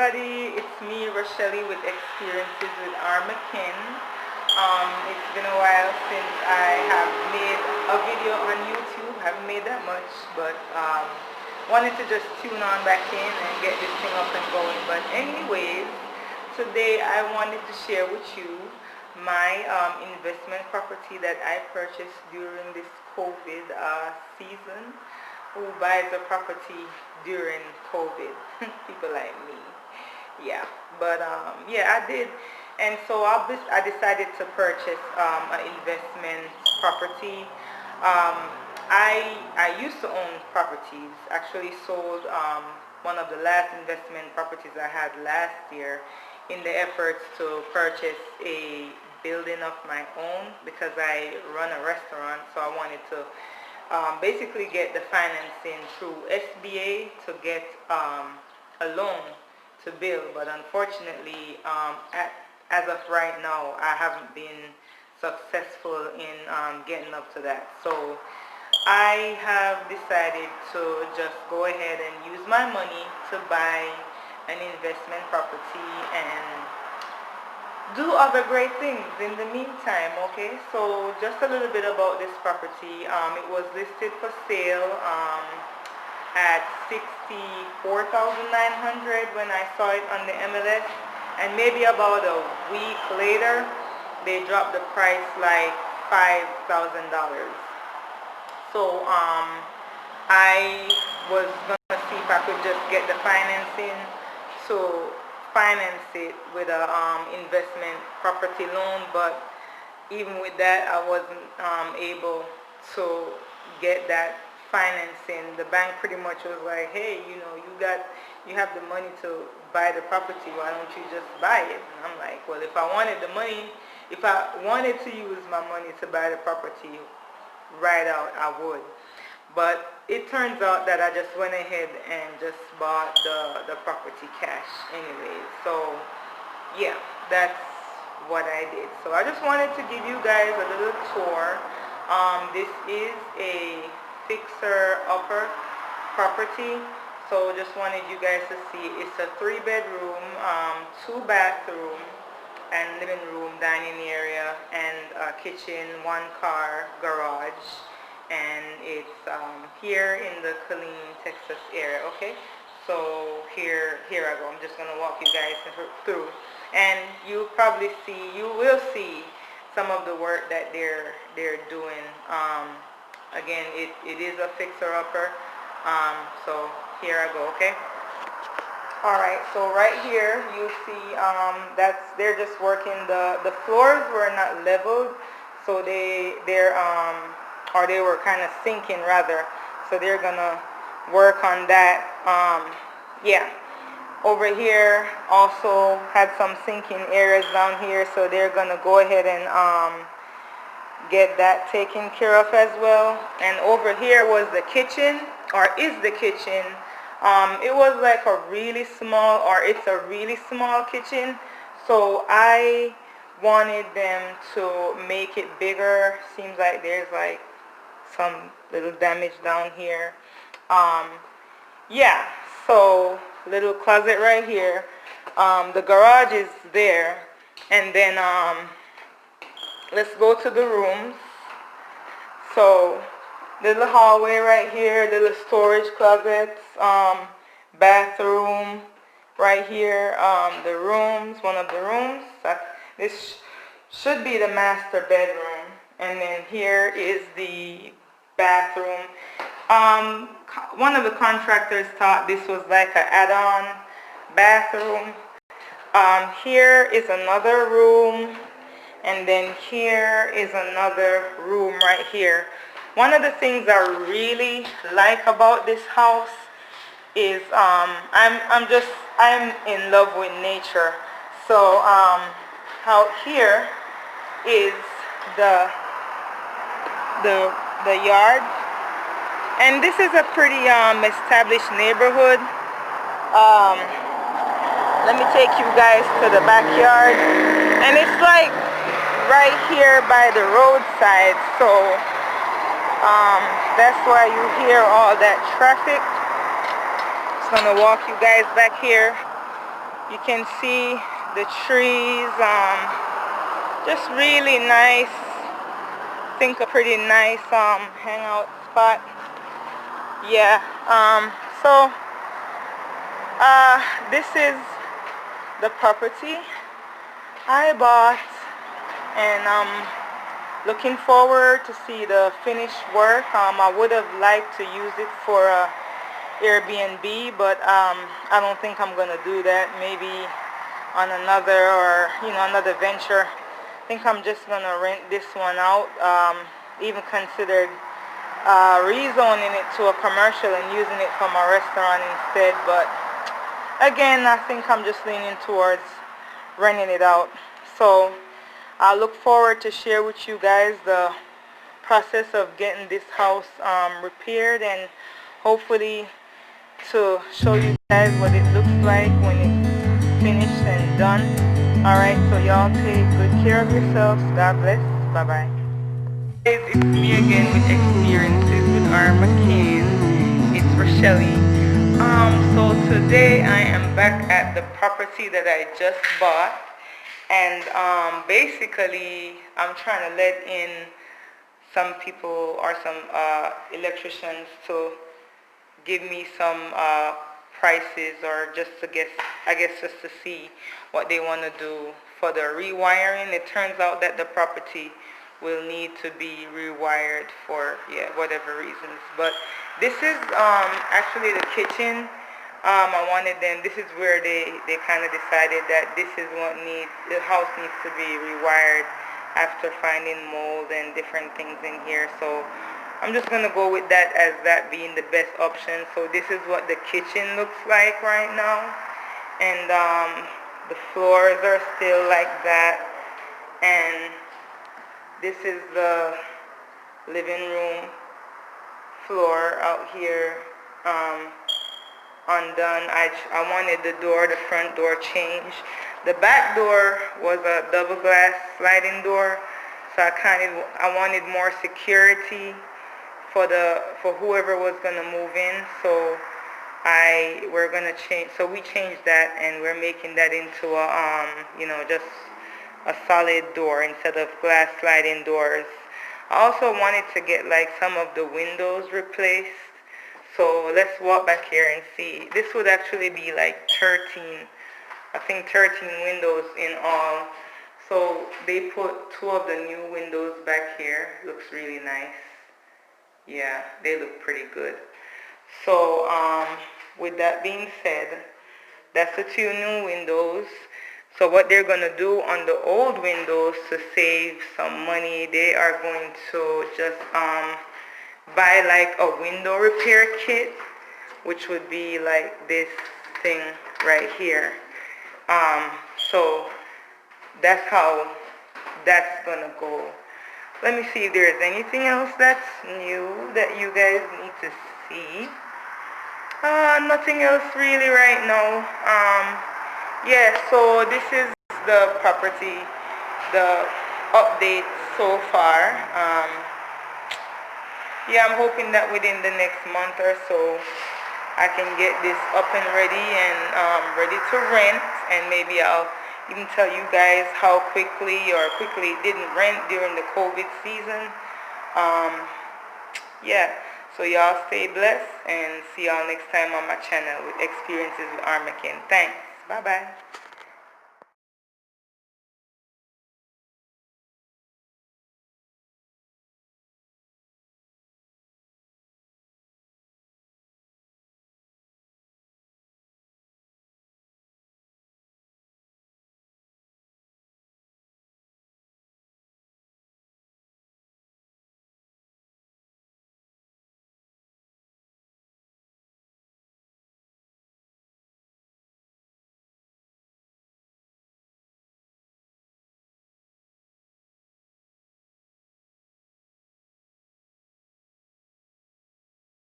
everybody, it's me, Rochelle, with Experiences with Armakin. It's been a while since I have made a video on YouTube. Haven't made that much, but wanted to just tune on back in and get this thing up and going. But anyways, today I wanted to share with you my investment property that I purchased during this COVID season. Who buys a property during COVID? People like me. Yeah, but yeah, I did. And so I decided to purchase an investment property. I used to own properties. Actually sold one of the last investment properties I had last year in the efforts to purchase a building of my own because I run a restaurant, so I wanted to basically get the financing through SBA to get a loan to build. But unfortunately, as of right now, I haven't been successful in getting up to that. So I have decided to just go ahead and use my money to buy an investment property and do other great things in the meantime. Okay, so just a little bit about this property. It was listed for sale at $64,900 when I saw it on the MLS, and maybe about a week later they dropped the price like $5,000. So I was gonna see if I could just get the financing to finance it with a investment property loan, but even with that I wasn't able to get that financing. The bank pretty much was like, hey, you have the money to buy the property, why don't you just buy it? And I'm like, well, if I wanted to use my money to buy the property right out, I would. But it turns out that I just went ahead and just bought the property cash anyway. So yeah, that's what I did. So I just wanted to give you guys a little tour. This is a fixer-upper property. So just wanted you guys to see. It's a 3-bedroom, 2-bathroom, and living room, dining area, and a kitchen, 1-car garage. And it's here in the Killeen, Texas area. Okay, so here I go. I'm just gonna walk you guys through, and you will see some of the work that they're doing. Again, it is a fixer-upper. So here I go. Okay. All right. So right here you see they're just working. The floors were not leveled, so they were kind of sinking rather, so they're gonna work on that. Yeah, over here also had some sinking areas down here, so they're gonna go ahead and get that taken care of as well. And over here was the kitchen, or is the kitchen. It was like it's a really small kitchen, so I wanted them to make it bigger. Seems like there's like some little damage down here. Yeah, so little closet right here. The garage is there, and then let's go to the rooms. So little hallway right here, little storage closets, bathroom right here, the rooms, one of the rooms. This should be the master bedroom, and then here is the bathroom. One of the contractors thought this was like an add-on bathroom. Here is another room, and then here is another room right here. One of the things I really like about this house is I'm in love with nature. So out here is the yard, and this is a pretty established neighborhood. Let me take you guys to the backyard, and it's like right here by the roadside, so that's why you hear all that traffic. Just gonna walk you guys back here. You can see the trees, just really nice. I think a pretty nice hangout spot. Yeah. So this is the property I bought, and looking forward to see the finished work. I would have liked to use it for Airbnb, but I don't think I'm gonna do that. Maybe on another, or another venture. I think I'm just gonna rent this one out. Even considered rezoning it to a commercial and using it for my restaurant instead. But again, I think I'm just leaning towards renting it out. So I look forward to share with you guys the process of getting this house repaired, and hopefully to show you guys what it looks like when it's finished and done. Alright, so y'all take good care of yourselves. God bless. Bye bye. Guys, it's me again with Experiences with R. McCain. It's Rochelle. So today I am back at the property that I just bought, and basically I'm trying to let in some people or some electricians to give me some prices, or just to guess, I guess just to see what they want to do for the rewiring. It turns out that the property will need to be rewired for whatever reasons. But this is actually the kitchen. I wanted them, this is where they kind of decided that this is what the house needs to be rewired after finding mold and different things in here. So I'm just going to go with that as that being the best option. So this is what the kitchen looks like right now. And the floors are still like that. And this is the living room floor out here. Undone. I wanted the front door changed. The back door was a double glass sliding door. So I wanted more security for whoever was gonna move in. So we're gonna change. So we changed that, and we're making that into a just a solid door instead of glass sliding doors. I also wanted to get like some of the windows replaced. So let's walk back here and see. This would actually be like 13, I think 13 windows in all. So they put 2 of the new windows back here. Looks really nice. Yeah, they look pretty good. So with that being said, that's the 2 new windows. So what they're going to do on the old windows to save some money, they are going to just buy like a window repair kit, which would be like this thing right here. So that's how that's going to go. Let me see if there's anything else that's new that you guys need to see. Nothing else really right now. Yeah, so this is the property, the update so far. Yeah, I'm hoping that within the next month or so I can get this up and ready and ready to rent, and maybe I'll even tell you guys how quickly it didn't rent during the COVID season. Yeah, so y'all stay blessed, and see y'all next time on my channel with Experiences with R. McCain. Thanks. Bye-bye.